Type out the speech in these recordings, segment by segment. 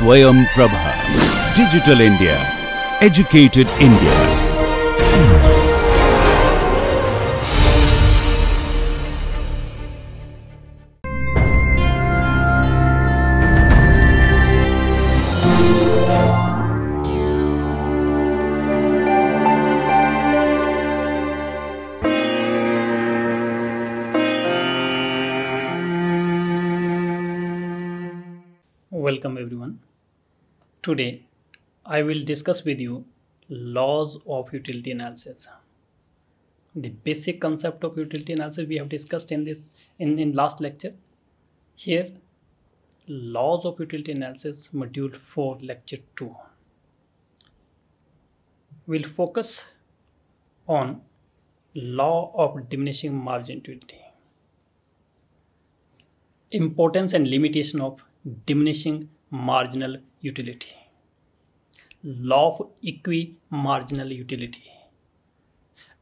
Swayam Prabha. Digital India. Educated India. Welcome everyone. Today I will discuss with you laws of utility analysis. The basic concept of utility analysis we have discussed in last lecture. Here laws of utility analysis module 4 lecture 2. We'll focus on law of diminishing margin utility. Importance and limitation of diminishing marginal utility. Law of equi-marginal utility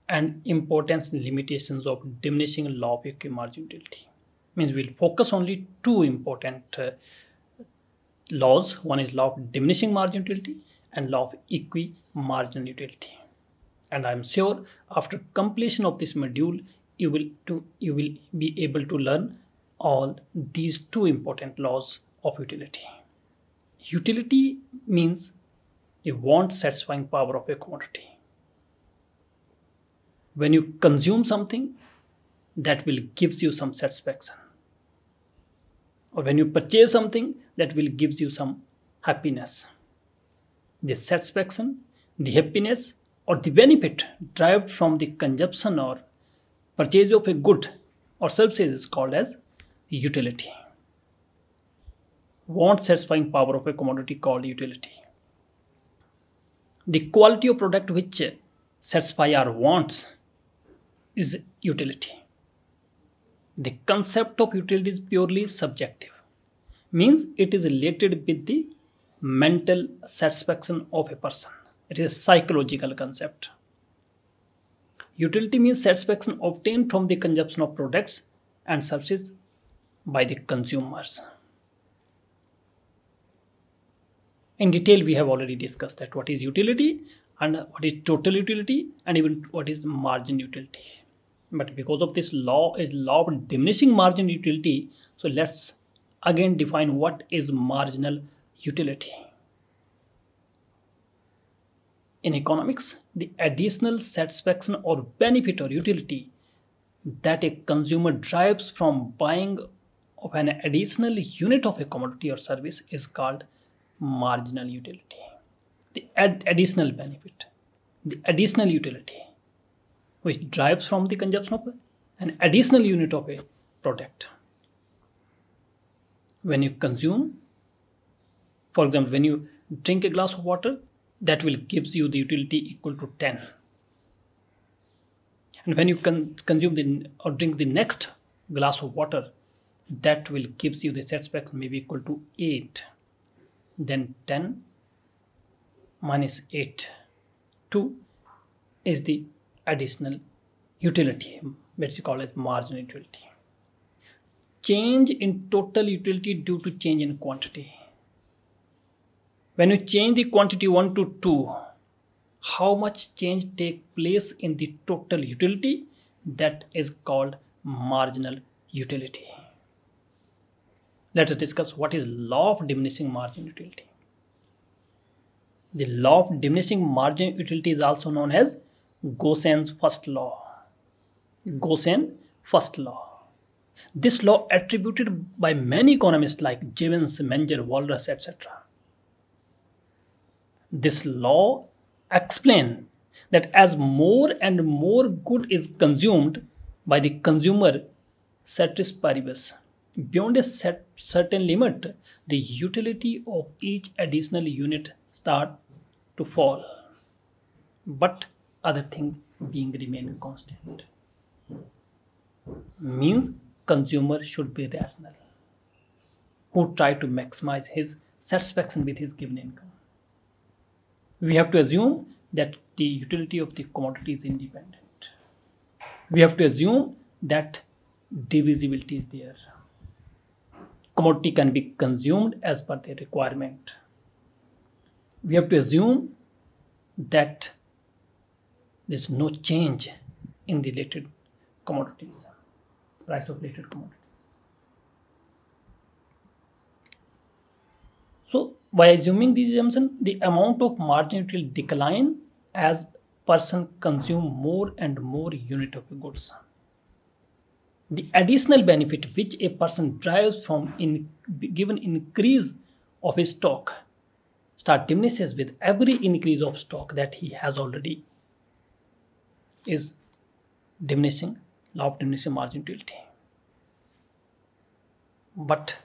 and importance and limitations of diminishing law of equi-marginal utility. Means we'll focus only two important laws. One is law of diminishing marginal utility and law of equi-marginal utility. And I'm sure after completion of this module you will be able to learn all these two important laws of utility. Utility means a want satisfying power of a commodity. When you consume something, that will gives you some satisfaction. Or when you purchase something, that will gives you some happiness. The satisfaction, the happiness or the benefit derived from the consumption or purchase of a good or service is called as utility. Want satisfying power of a commodity called utility. The quality of product which satisfy our wants is utility. The concept of utility is purely subjective. Means it is related with the mental satisfaction of a person. It is a psychological concept. Utility means satisfaction obtained from the consumption of products and services by the consumers. In detail we have already discussed that what is utility and what is total utility and even what is margin utility. But because of this law is law of diminishing margin utility, so let's again define what is marginal utility. In economics, the additional satisfaction or benefit or utility that a consumer derives from buying of an additional unit of a commodity or service is called marginal utility. The additional benefit, the additional utility which derives from the consumption of an additional unit of a product. When you consume, for example, when you drink a glass of water, that will gives you the utility equal to 10. And when you consume or drink the next glass of water, that will gives you the satisfaction maybe equal to 8. Then 10 minus 8, 2 is the additional utility, which is called as marginal utility. Change in total utility due to change in quantity. When you change the quantity 1 to 2, how much change take place in the total utility? That is called marginal utility. Let us discuss what is law of diminishing margin utility. The law of diminishing margin utility is also known as Gaussian's first law. Gaussian first law. This law attributed by many economists like Jevons, Menger, Walras, etc. This law explains that as more and more good is consumed by the consumer, ceteris paribus, beyond a certain limit, the utility of each additional unit start to fall, but other thing being remain constant. Means consumer should be rational, who try to maximize his satisfaction with his given income. We have to assume that the utility of the commodity is independent. We have to assume that divisibility is there. Commodity can be consumed as per their requirement. we have to assume that there's no change in the related commodities, price of related commodities. So by assuming this assumption, the amount of margin will decline as person consume more and more unit of goods. The additional benefit which a person derives from given increase of his stock start diminishes with every increase of stock that he has already, is diminishing, law of diminishing margin utility. But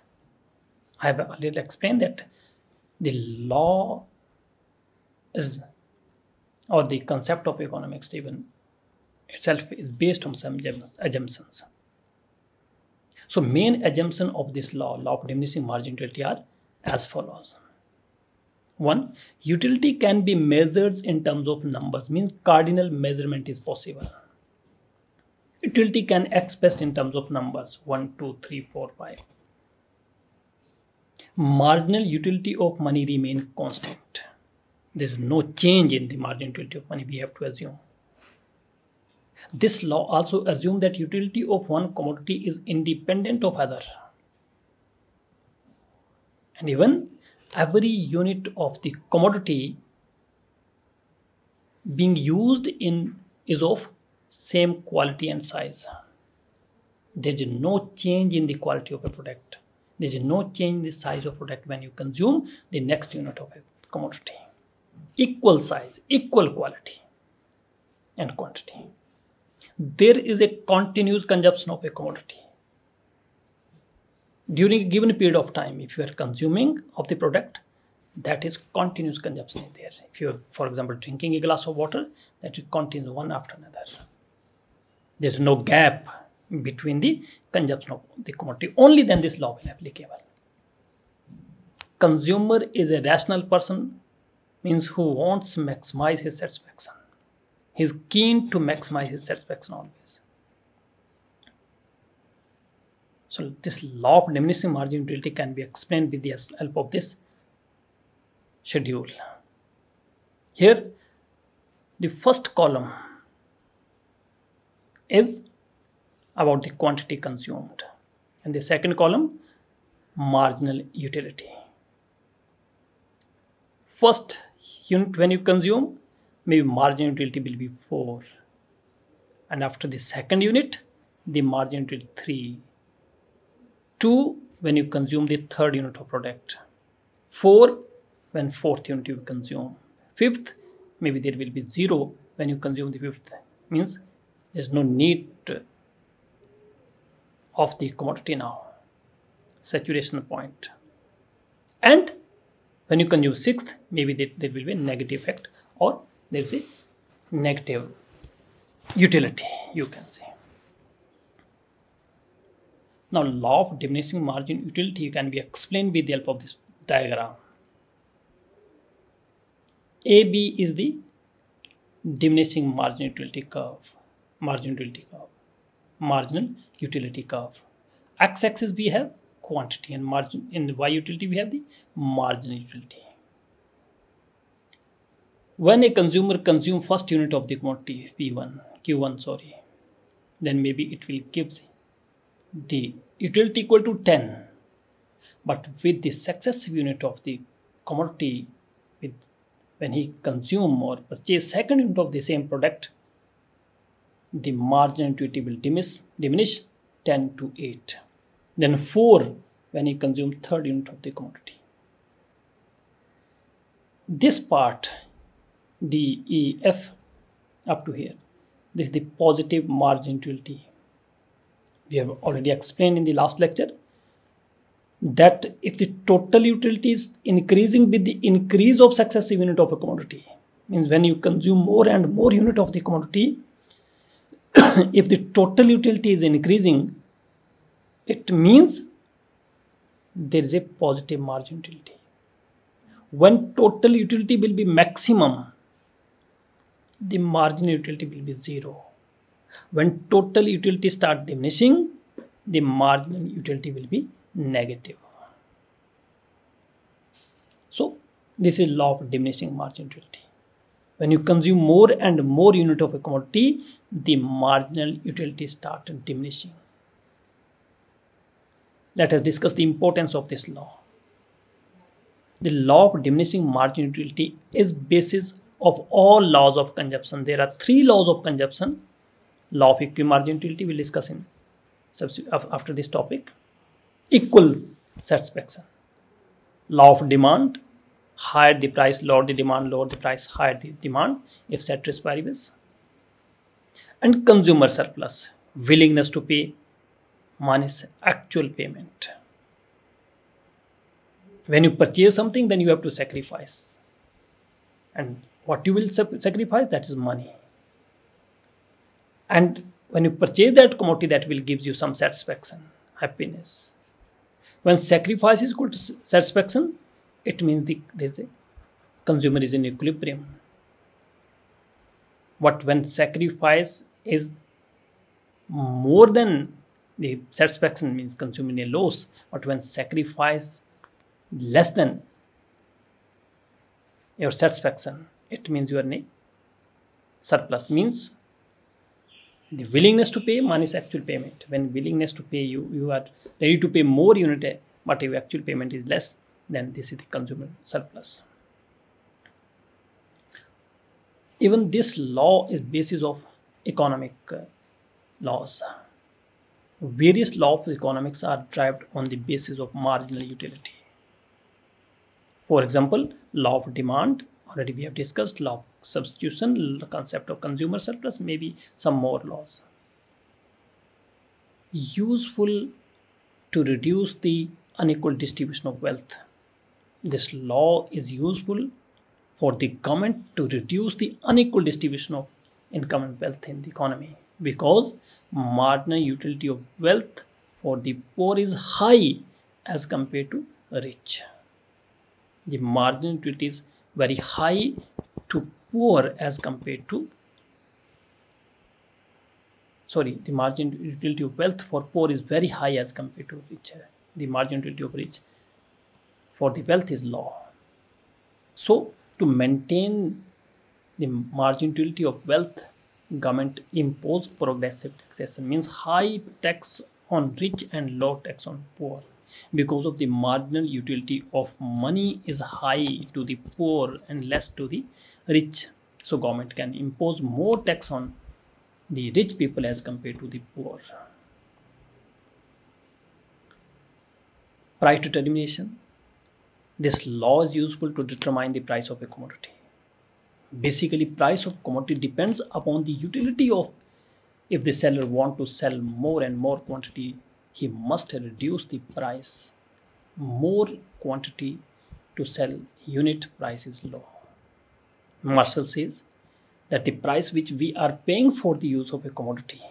I have already explained that the law is, or the concept of economics even itself, is based on some assumptions. So main assumption of this law of diminishing margin utility, are as follows. 1. Utility can be measured in terms of numbers, means cardinal measurement is possible. Utility can express in terms of numbers 1, 2, 3, 4, 5. Marginal utility of money remain constant. There is no change in the marginal utility of money, we have to assume. This law also assumes that utility of one commodity is independent of other. And even every unit of the commodity being used in is of same quality and size. There is no change in the quality of a product. There is no change in the size of product when you consume the next unit of a commodity. Equal size, equal quality and quantity. There is a continuous consumption of a commodity. During a given period of time, if you are consuming of the product, that is continuous consumption is there. If you are, for example, drinking a glass of water, that is continuous one after another. There is no gap between the consumption of the commodity. Only then this law will be applicable. Consumer is a rational person, means who wants to maximize his satisfaction. He is keen to maximize his satisfaction always. So this law of diminishing margin utility can be explained with the help of this schedule. Here, the first column is about the quantity consumed, and the second column, marginal utility. First unit when you consume, maybe marginal utility will be 4, and after the second unit, the marginal utility 3. 2 when you consume the third unit of product. 4 when fourth unit you consume. 5th, maybe there will be 0 when you consume the 5th. Means there is no need of the commodity now. Saturation point. And when you consume 6th, maybe there will be a negative effect, or there is a negative utility, you can say. Now, law of diminishing margin utility can be explained with the help of this diagram. AB is the diminishing margin utility curve, marginal utility curve. X-axis we have quantity, and margin in the Y utility we have the marginal utility. When a consumer consumes first unit of the commodity Q1, then maybe it will give the utility equal to 10, but with the successive unit of the commodity, when he consume or purchase second unit of the same product, the marginal utility will diminish 10 to 8. Then 4 when he consume third unit of the commodity. This part, D, E, F up to here, this is the positive margin utility. We have already explained in the last lecture that if the total utility is increasing with the increase of successive unit of a commodity, means when you consume more and more unit of the commodity, if the total utility is increasing, it means there is a positive margin utility. When total utility will be maximum, the marginal utility will be 0. When total utility start diminishing, the marginal utility will be negative. So This is law of diminishing marginal utility. When you consume more and more unit of a commodity, the marginal utility starts diminishing. Let us discuss the importance of this law. The law of diminishing marginal utility is basis of all laws of consumption. There are three laws of consumption. Law of equimarginal utility we'll discuss in after this topic. Equal satisfaction. Law of demand. Higher the price, lower the demand, lower the price, higher the demand, if ceteris paribus. And consumer surplus, willingness to pay minus actual payment. When you purchase something, then you have to sacrifice. And what you will sacrifice, that is money. And when you purchase that commodity, that will give you some satisfaction, happiness. When sacrifice is equal to satisfaction, it means the consumer is in equilibrium. But when sacrifice is more than the satisfaction, means consumer in a loss. But when sacrifice less than your satisfaction, it means you are in a surplus. Means the willingness to pay minus actual payment. When willingness to pay, you are ready to pay more unit, but if actual payment is less, then this is the consumer surplus. Even this law is basis of economic laws. Various laws of economics are derived on the basis of marginal utility. For example, law of demand, already we have discussed, law of substitution, the concept of consumer surplus, maybe some more laws. Useful to reduce the unequal distribution of wealth. This law is useful for the government to reduce the unequal distribution of income and wealth in the economy, because marginal utility of wealth for the poor is high as compared to rich. The marginal utility is very high to poor as compared to the marginal utility of wealth for poor is very high as compared to rich. The marginal utility of rich for the wealth is low. So to maintain the marginal utility of wealth, government impose progressive taxation, means high tax on rich and low tax on poor. Because of the marginal utility of money is high to the poor and less to the rich, so government can impose more tax on the rich people as compared to the poor. Price determination. This law is useful to determine the price of a commodity. Basically, price of commodity depends upon the utility of. If the seller want to sell more and more quantity, he must reduce the price. More quantity to sell, unit price is low. Marshall says that the price which we are paying for the use of a commodity,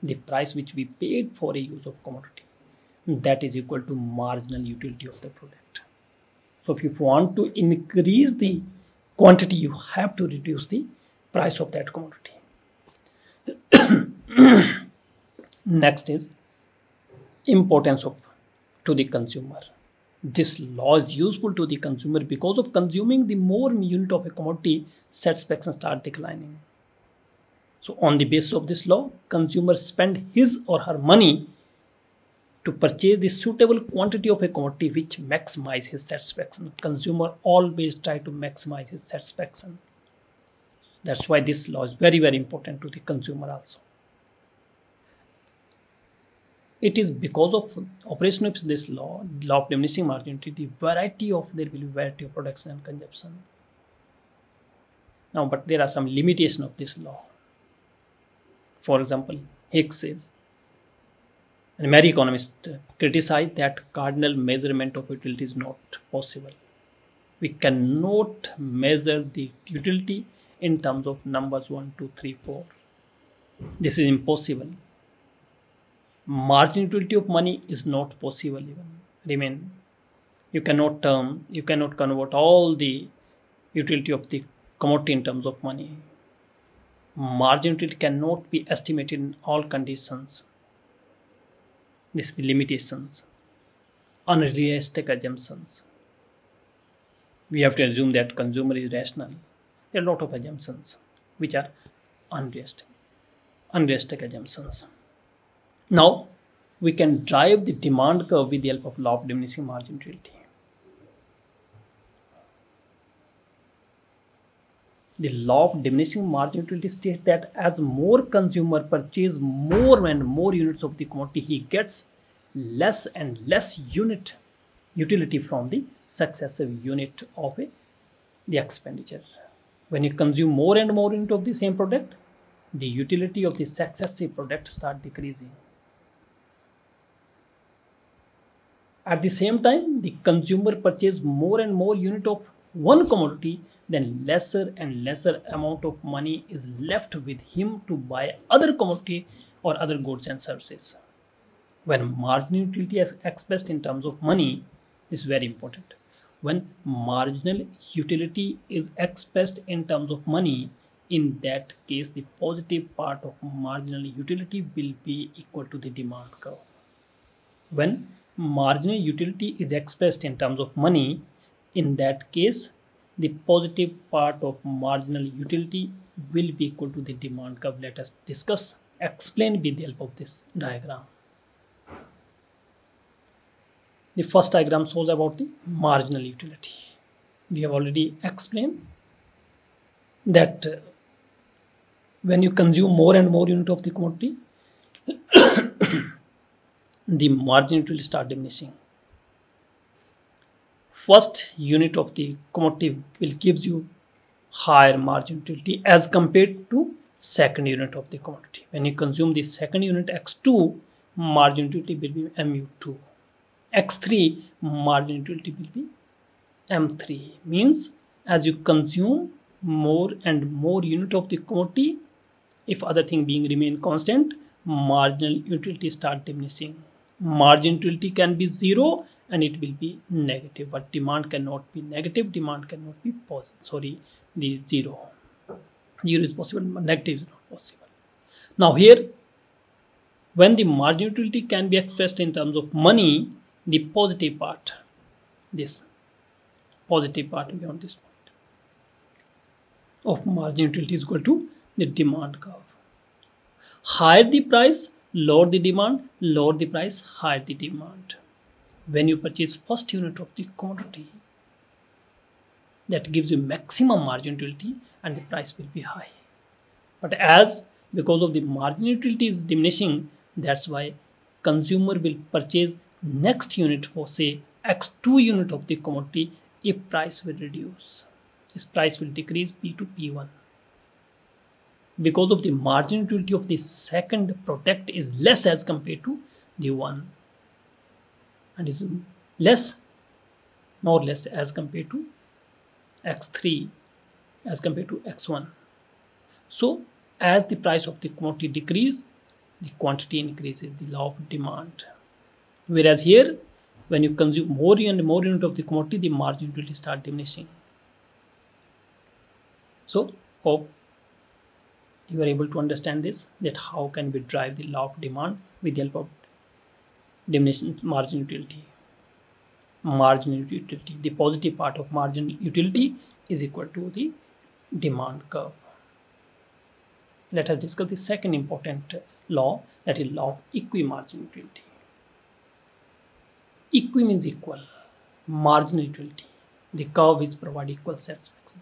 the price which we paid for a use of commodity, that is equal to marginal utility of the product. So if you want to increase the quantity, you have to reduce the price of that commodity. Next is importance of to the consumer. This law is useful to the consumer because of consuming the more unit of a commodity, satisfaction start declining. So on the basis of this law, consumers spend his or her money to purchase the suitable quantity of a commodity which maximize his satisfaction. Consumer always try to maximize his satisfaction. That's why this law is very, very important to the consumer also. It is because of operation of this law of diminishing marginal utility, there will be variety of production and consumption. Now, but there are some limitations of this law. For example, Hicks says, and many economists criticize that cardinal measurement of utility is not possible. We cannot measure the utility in terms of numbers 1, 2, 3, 4. This is impossible. Marginal utility of money is not possible even. You cannot convert all the utility of the commodity in terms of money. Marginal utility cannot be estimated in all conditions. This is the limitations, unrealistic assumptions. we have to assume that consumer is rational. There are a lot of assumptions which are unrealistic assumptions. Now we can drive the demand curve with the help of law of diminishing margin utility. The law of diminishing margin utility states that as more consumer purchase more and more units of the commodity, he gets less and less utility from the successive unit of the expenditure. When you consume more and more unit of the same product, the utility of the successive product start decreasing. At the same time, the consumer purchase more and more unit of one commodity, then lesser and lesser amount of money is left with him to buy other commodity or other goods and services. When marginal utility is expressed in terms of money, this is very important. When marginal utility is expressed in terms of money, in that case the positive part of marginal utility will be equal to the demand curve. When marginal utility is expressed in terms of money, in that case the positive part of marginal utility will be equal to the demand curve. Let us explain with the help of this diagram. The first diagram shows about the marginal utility. We have already explained that when you consume more and more unit of the commodity, the margin utility start diminishing. First unit of the commodity will gives you higher margin utility as compared to second unit of the commodity. When you consume the second unit X2, margin utility will be MU2. X3 margin utility will be M3. Means as you consume more and more unit of the commodity, if other thing being remain constant, marginal utility start diminishing. Margin utility can be zero and it will be negative, but demand cannot be negative, demand cannot be positive. The zero is possible, but negative is not possible. Now here, when the margin utility can be expressed in terms of money, the positive part, this positive part beyond this point of margin utility is equal to the demand curve. Higher the price, lower the demand, lower the price, higher the demand. When you purchase first unit of the commodity, that gives you maximum margin utility and the price will be high. But as because of the margin utility is diminishing, that's why consumer will purchase next unit for say X2 unit of the commodity if price will reduce. This price will decrease P to P1. Because of the margin utility of the second product is less as compared to the one, and is less, more or less as compared to X3 as compared to X1. So as the price of the commodity decreases, the quantity increases, the law of demand. Whereas here, when you consume more and more unit of the commodity, the margin utility start diminishing. So hope you are able to understand this, that how can we drive the law of demand with the help of diminishing margin utility. Margin utility, the positive part of margin utility is equal to the demand curve. Let us discuss the second important law, that is law of equimargin utility. Equi means equal, marginal utility, the curve which provide equal satisfaction.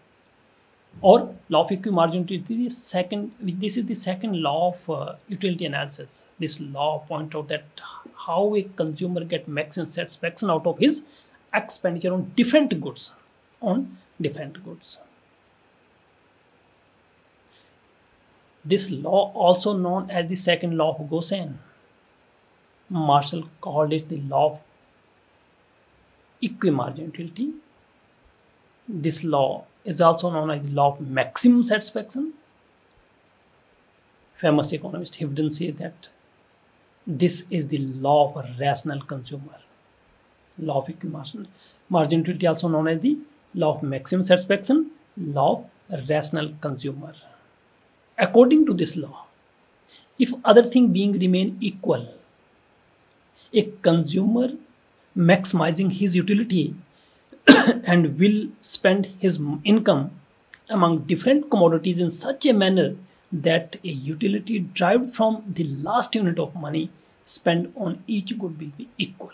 Or law of equimargin utility, this is the second law of utility analysis. This law points out that how a consumer get maximum satisfaction out of his expenditure on different goods. This law also known as the second law of Gaussian. Marshall called it the law of equimargin utility. This law is also known as the law of maximum satisfaction. Famous economist Hivden said that this is the law of a rational consumer. Law of equimargin utility, also known as the law of maximum satisfaction, law of rational consumer. According to this law, if other thing being remain equal, a consumer maximizing his utility and will spend his income among different commodities in such a manner that a utility derived from the last unit of money spent on each good will be equal.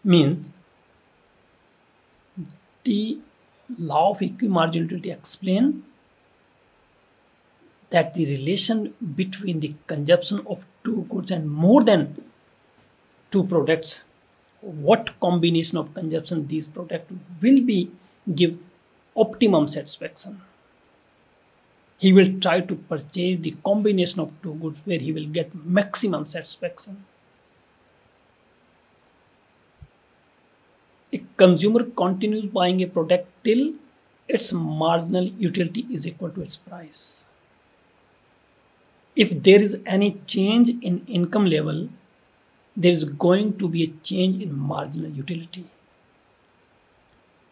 Means the law of equimarginality explains that the relation between the consumption of two goods and more than two products, what combination of consumption these products will be give optimum satisfaction. He will try to purchase the combination of two goods where he will get maximum satisfaction. A consumer continues buying a product till its marginal utility is equal to its price. If there is any change in income level, there is going to be a change in marginal utility.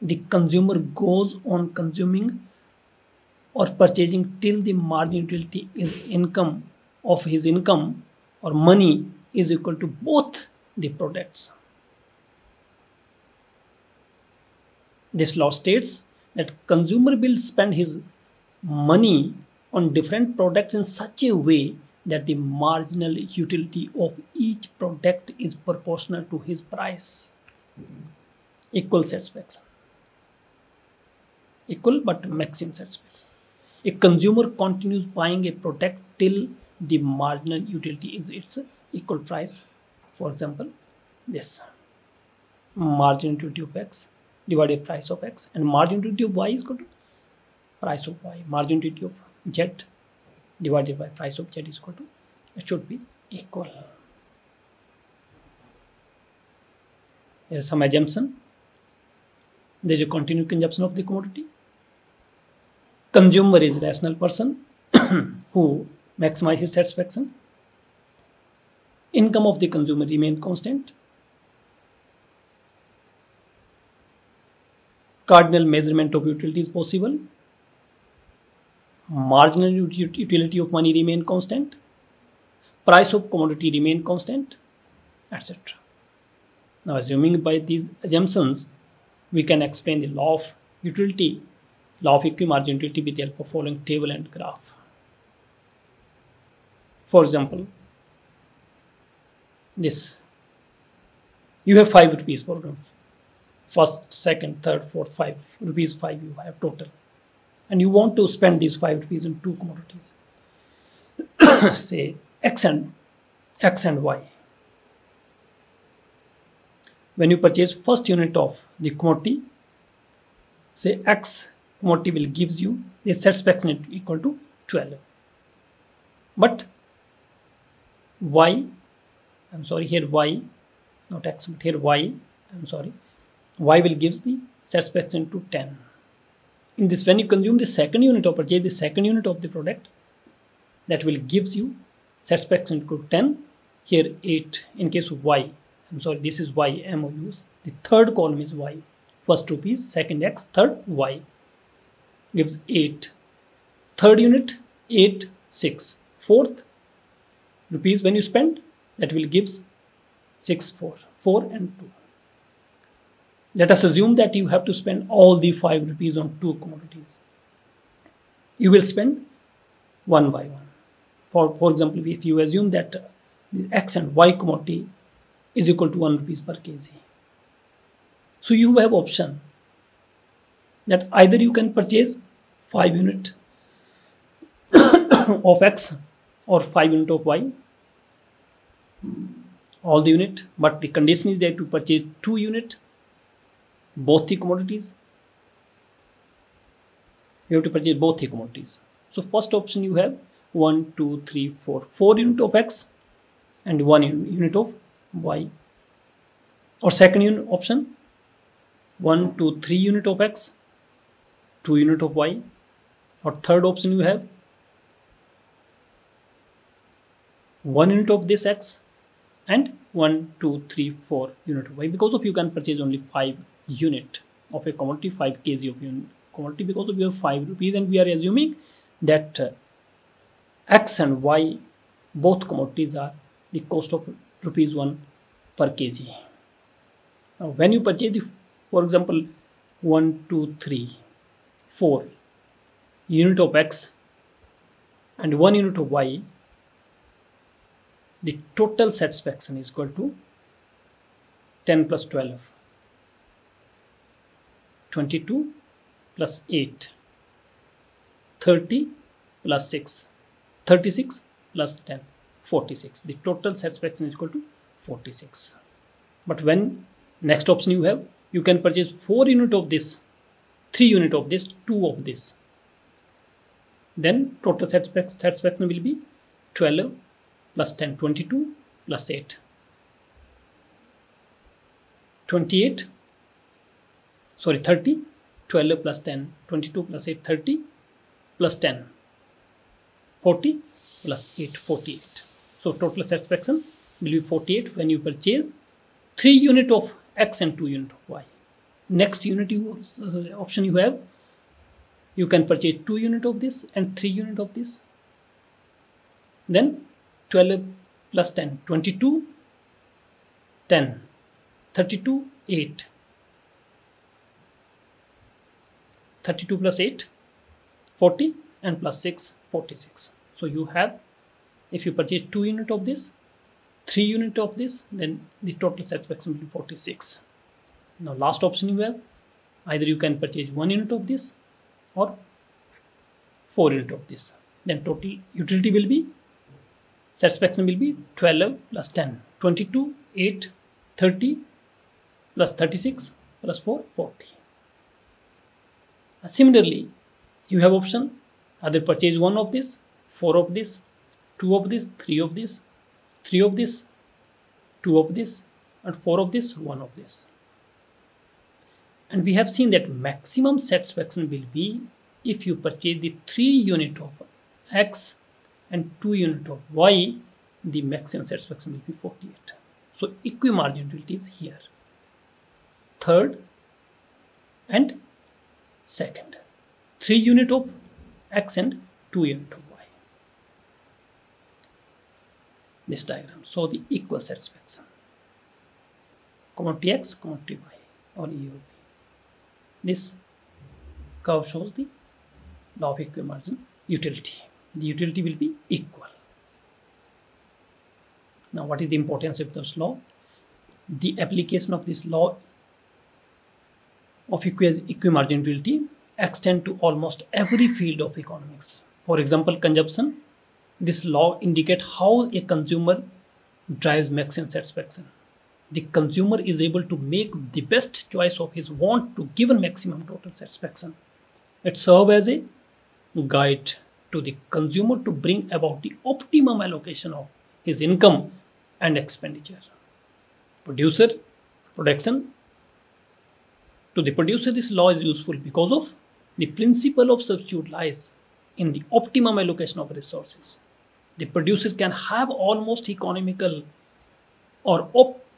The consumer goes on consuming or purchasing till the marginal utility is income of his income or money is equal to both the products. This law states that consumer will spend his money on different products in such a way that the marginal utility of each product is proportional to his price. Equal satisfaction. Equal but maximum satisfaction. A consumer continues buying a product till the marginal utility is its equal price. For example, this marginal utility of X divided by price of X, and marginal utility of Y is equal to price of Y. Marginal utility of Z divided by price of Z is equal to, it should be equal. There is some assumption. There is a continued consumption of the commodity. Consumer is a rational person who maximizes satisfaction. Income of the consumer remain constant. Cardinal measurement of utility is possible. Marginal utility of money remain constant. Price of commodity remain constant, etc. Now, assuming by these assumptions, we can explain the law of utility, law of equimarginality with the help of following table and graph. For example, this. You have 5 rupees for example. First, second, third, fourth, 5 rupees, 5 you have total. And you want to spend these 5 rupees in two commodities. Say X and Y. When you purchase first unit of the commodity, say X commodity will gives you the satisfaction equal to 12. But Y, I'm sorry, here Y, not X, but here Y, I'm sorry, Y will gives the satisfaction to 10. In this, when you consume the second unit of purchase, the second unit of the product, that will gives you satisfaction to 10. Here 8 in case of Y. I'm sorry, this is Y, MOUs. The third column is Y. First rupees, second X, third Y. Gives 8. Third unit, 8, 6. Fourth rupees when you spend, that will gives 6, 4. 4 and 2. Let us assume that you have to spend all the 5 rupees on two commodities. You will spend one by one. For example, if you assume that the X and Y commodity is equal to 1 rupees per kg. So you have option that either you can purchase 5 unit of X or 5 unit of Y, all the unit, but the condition is that to purchase 2 unit, both the commodities. You have to purchase both the commodities. So first option you have 1, 2, 3, 4. 4 unit of X and 1 unit of Y. Or second option 1, 2, 3 unit of X, 2 unit of Y. Or third option you have 1 unit of this X and 1, 2, 3, 4 unit of Y. Because of you can purchase only 5 unit of a commodity, 5 kg of commodity, because of your 5 rupees, and we are assuming that X and Y both commodities are the cost of rupees 1 per kg. Now, when you purchase, for example, 1, 2, 3, 4 unit of X and 1 unit of Y, the total satisfaction is equal to 10 plus 12, 22 plus 8, 30 plus 6, 36 plus 10, 46. The total satisfaction is equal to 46. But when next option you have, you can purchase 4 unit of this, 3 unit of this, 2 of this. Then total satisfaction will be 12 plus 10, 22 plus 8, 28, sorry 30, 12 plus 10, 22 plus 8, 30 plus 10, 40 plus 8, 48. So total satisfaction will be 48 when you purchase 3 unit of X and 2 unit of Y. Next option you have, you can purchase 2 unit of this and 3 unit of this. Then 12 plus 10, 22, 10, 32, 8, 32 plus 8, 40, and plus 6, 46. So you have, if you purchase 2 unit of this, 3 unit of this, then the total satisfaction will be 46. Now last option you have, either you can purchase 1 unit of this or 4 unit of this. Then total utility will be, satisfaction will be 12 plus 10, 22, 8, 30 plus 36 plus 4, 40. Similarly, you have option, either purchase 1 of this, 4 of this, 2 of this, 3 of this, 3 of this, 2 of this, and 4 of this, 1 of this. And we have seen that maximum satisfaction will be if you purchase the 3 unit of X and 2 unit of Y, the maximum satisfaction will be 48. So equimargin utility is here. Third and second. 3 unit of X and 2 unit of Y. This diagram show the equal satisfaction. Commodity X, commodity Y, or EOB. This curve shows the law of equimargin utility. The utility will be equal. Now, what is the importance of this law? The application of this law of equimargin utility extend to almost every field of economics. For example, consumption. This law indicates how a consumer drives maximum satisfaction. The consumer is able to make the best choice of his want to given maximum total satisfaction. It serves as a guide to the consumer to bring about the optimum allocation of his income and expenditure. Production. To the producer, this law is useful because of the principle of substitute lies in the optimum allocation of resources. The producer can have almost economical or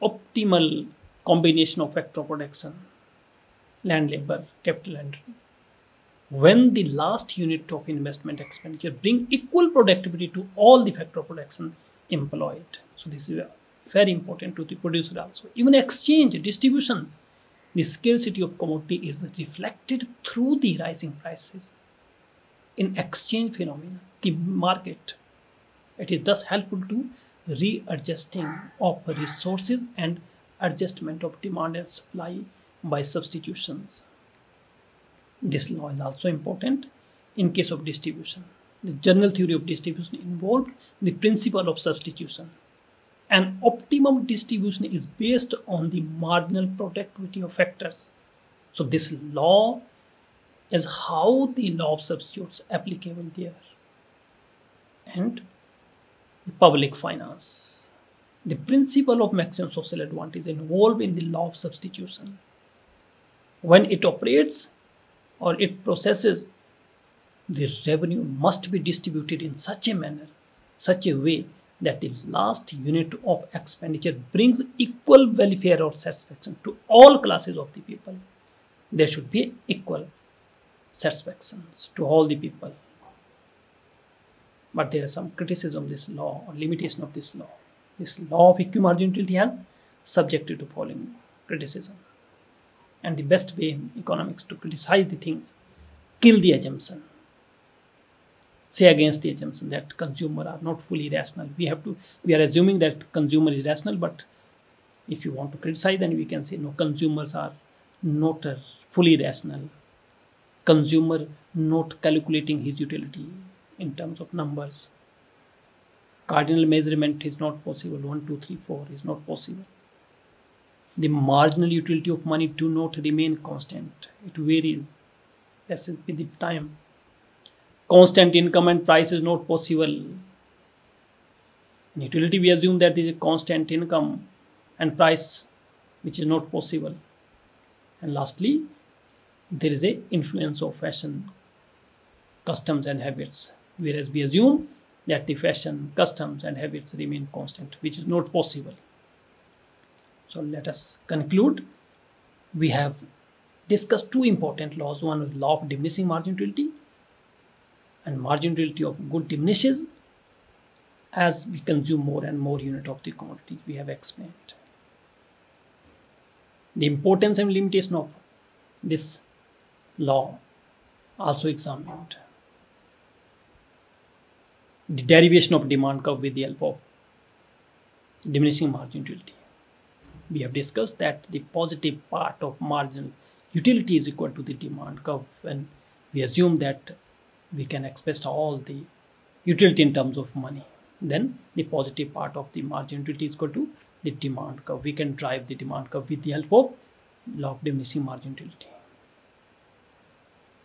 optimal combination of factor of production, land, labor, capital, and when the last unit of investment expenditure bring equal productivity to all the factor of production employed. So this is very important to the producer also. Even exchange, distribution, the scarcity of commodity is reflected through the rising prices. In exchange phenomena, the market, it is thus helpful to readjusting of resources and adjustment of demand and supply by substitutions. This law is also important in case of distribution. The general theory of distribution involved the principle of substitution. An optimum distribution is based on the marginal productivity of factors. So this law is how the law of substitutes applicable there. And the public finance. The principle of maximum social advantage involved in the law of substitution. When it operates or it processes, the revenue must be distributed in such a manner, such a way that the last unit of expenditure brings equal welfare or satisfaction to all classes of the people. There should be equal satisfactions to all the people. But there is some criticism of this law or limitation of this law. This law of equimargin utility has subjected to following criticism. And the best way in economics to criticize the things, kill the assumption. Say against the assumption that consumer are not fully rational. We are assuming that consumer is rational, but if you want to criticize, then we can say no, consumers are not fully rational. Consumer not calculating his utility in terms of numbers. Cardinal measurement is not possible. 1, 2, 3, 4 is not possible. The marginal utility of money do not remain constant. It varies. That's it with the time. Constant income and price is not possible. In utility, we assume that there is a constant income and price, which is not possible. And lastly, there is a influence of fashion, customs and habits, whereas we assume that the fashion, customs and habits remain constant, which is not possible. So let us conclude. We have discussed two important laws. One is law of diminishing margin utility, and margin utility of good diminishes as we consume more and more unit of the commodities we have explained. The importance and limitation of this law also examined. The derivation of demand curve with the help of diminishing margin utility. We have discussed that the positive part of marginal utility is equal to the demand curve when we assume that we can express all the utility in terms of money. Then the positive part of the margin utility is equal to the demand curve. We can drive the demand curve with the help of law of diminishing margin utility.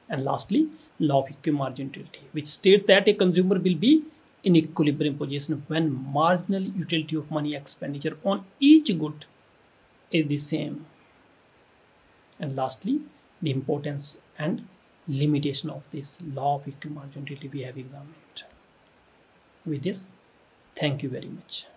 And lastly, law of equal margin utility, which states that a consumer will be in equilibrium position when marginal utility of money expenditure on each good is the same. And lastly, the importance and limitation of this law of equal margin utility we have examined. With this, thank you very much.